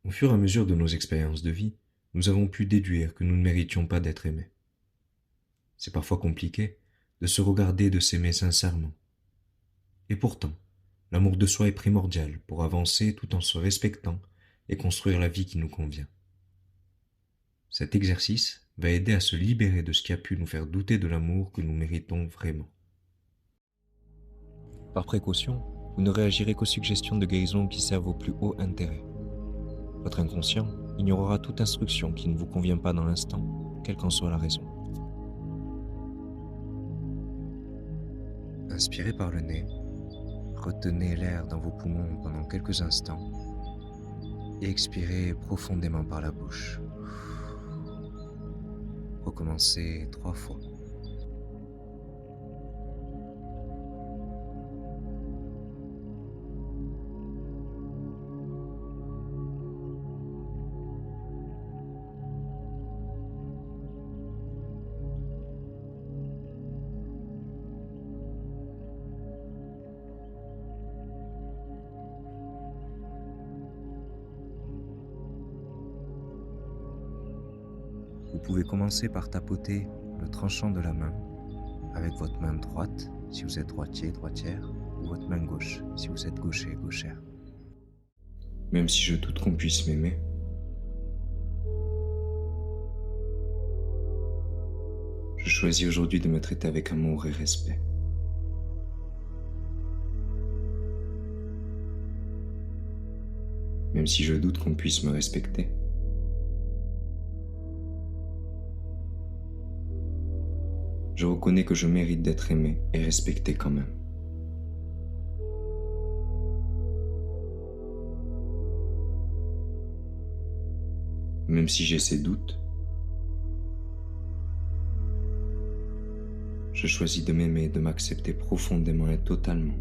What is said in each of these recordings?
Au fur et à mesure de nos expériences de vie, nous avons pu déduire que nous ne méritions pas d'être aimés. C'est parfois compliqué de se regarder et de s'aimer sincèrement. Et pourtant, l'amour de soi est primordial pour avancer tout en se respectant et construire la vie qui nous convient. Cet exercice va aider à se libérer de ce qui a pu nous faire douter de l'amour que nous méritons vraiment. Par précaution, vous ne réagirez qu'aux suggestions de guérison qui servent au plus haut intérêt. Votre inconscient ignorera toute instruction qui ne vous convient pas dans l'instant, quelle qu'en soit la raison. Inspirez par le nez, retenez l'air dans vos poumons pendant quelques instants et expirez profondément par la bouche. Recommencez 3 fois. Vous pouvez commencer par tapoter le tranchant de la main avec votre main droite si vous êtes droitier, droitière, ou votre main gauche si vous êtes gaucher, gauchère. Même si je doute qu'on puisse m'aimer, je choisis aujourd'hui de me traiter avec amour et respect. Même si je doute qu'on puisse me respecter, je reconnais que je mérite d'être aimé et respecté quand même. Même si j'ai ces doutes, je choisis de m'aimer et de m'accepter profondément et totalement.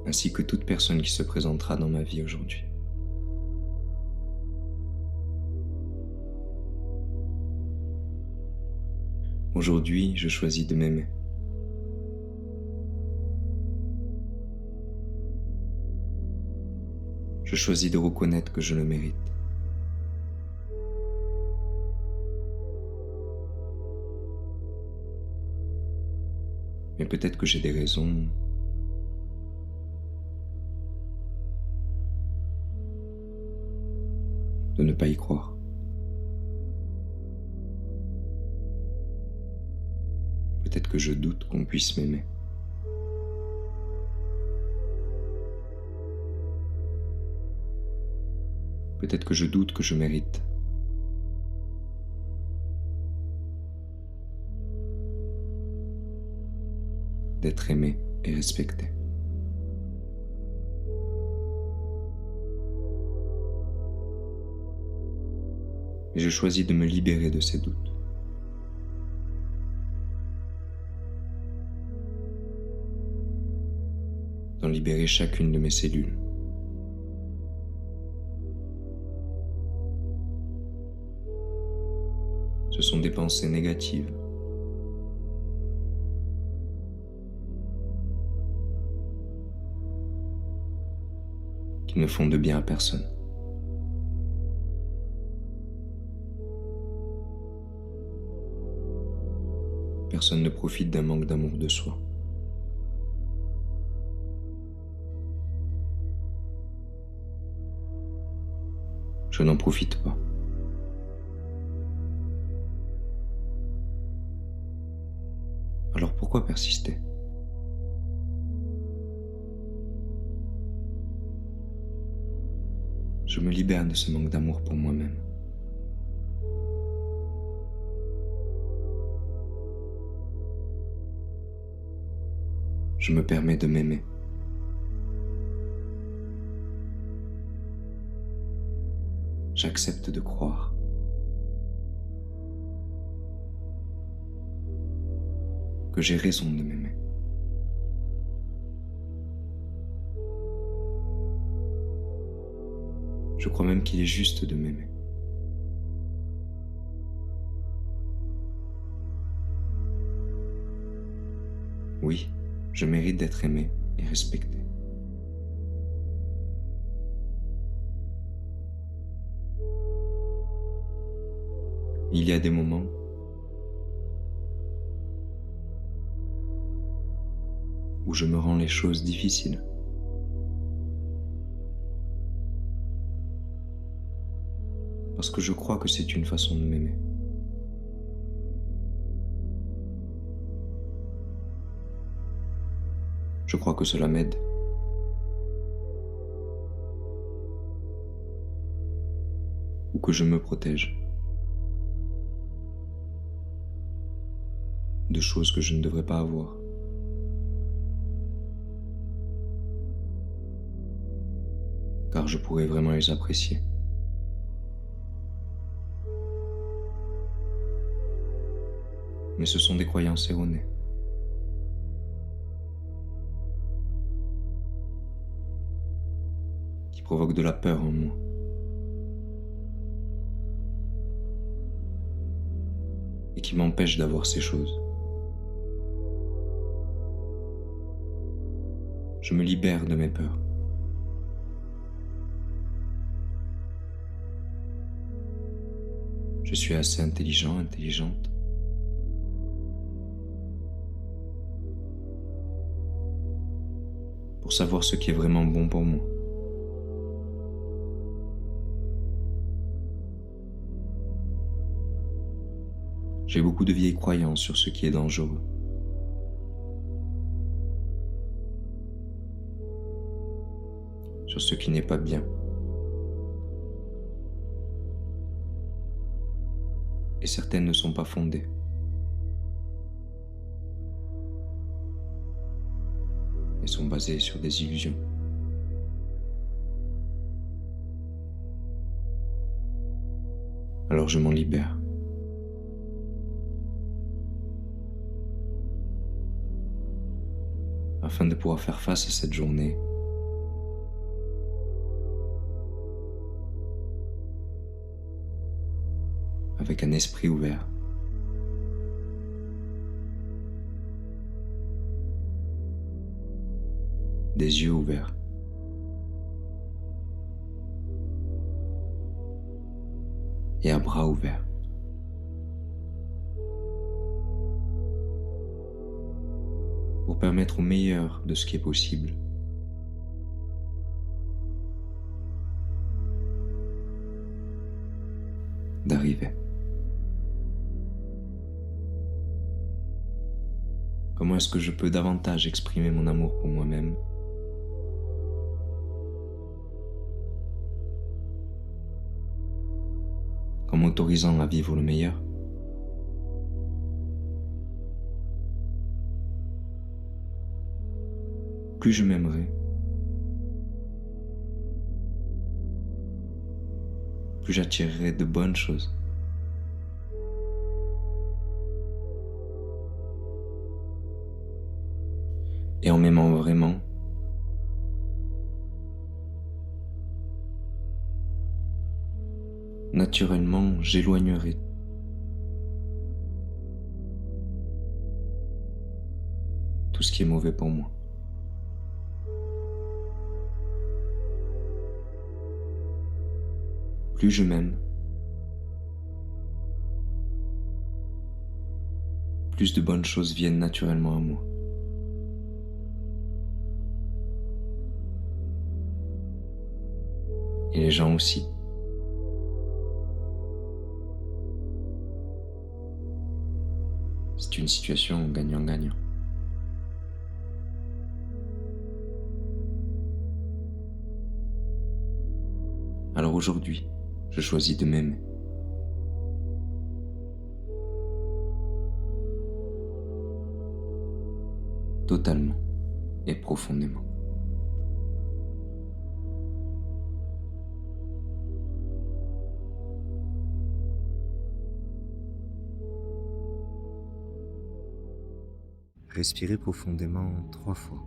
Ainsi que toute personne qui se présentera dans ma vie aujourd'hui. Aujourd'hui, je choisis de m'aimer. Je choisis de reconnaître que je le mérite. Mais peut-être que j'ai des raisons de ne pas y croire. Peut-être que je doute qu'on puisse m'aimer. Peut-être que je doute que je mérite. D'être aimé et respecté. Mais je choisis de me libérer de ces doutes. D'en libérer chacune de mes cellules. Ce sont des pensées négatives. Qui ne font de bien à personne. Personne ne profite d'un manque d'amour de soi. Je n'en profite pas. Alors pourquoi persister? Je me libère de ce manque d'amour pour moi-même. Je me permets de m'aimer. J'accepte de croire que j'ai raison de m'aimer. Je crois même qu'il est juste de m'aimer. Oui, je mérite d'être aimé et respecté. Il y a des moments où je me rends les choses difficiles. Parce que je crois que c'est une façon de m'aimer. Je crois que cela m'aide. Ou que je me protège de choses que je ne devrais pas avoir. Car je pourrais vraiment les apprécier. Mais ce sont des croyances erronées. Qui provoquent de la peur en moi. Et qui m'empêchent d'avoir ces choses. Je me libère de mes peurs. Je suis assez intelligent, intelligente pour savoir ce qui est vraiment bon pour moi. J'ai beaucoup de vieilles croyances sur ce qui est dangereux. Sur ce qui n'est pas bien. Et certaines ne sont pas fondées. Et sont basées sur des illusions. Alors je m'en libère. Afin de pouvoir faire face à cette journée avec un esprit ouvert. Des yeux ouverts. Et à bras ouverts. Pour permettre au meilleur de ce qui est possible d'arriver. Comment est-ce que je peux davantage exprimer mon amour pour moi-même en m'autorisant à vivre le meilleur? Plus je m'aimerai, plus j'attirerai de bonnes choses. Et en m'aimant vraiment, naturellement, j'éloignerai tout ce qui est mauvais pour moi. Plus je m'aime, plus de bonnes choses viennent naturellement à moi. Et les gens aussi. C'est une situation gagnant-gagnant. Alors aujourd'hui, je choisis de m'aimer. Totalement et profondément. Respirez profondément 3 fois.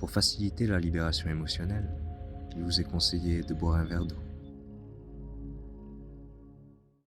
Pour faciliter la libération émotionnelle, il vous est conseillé de boire un verre d'eau.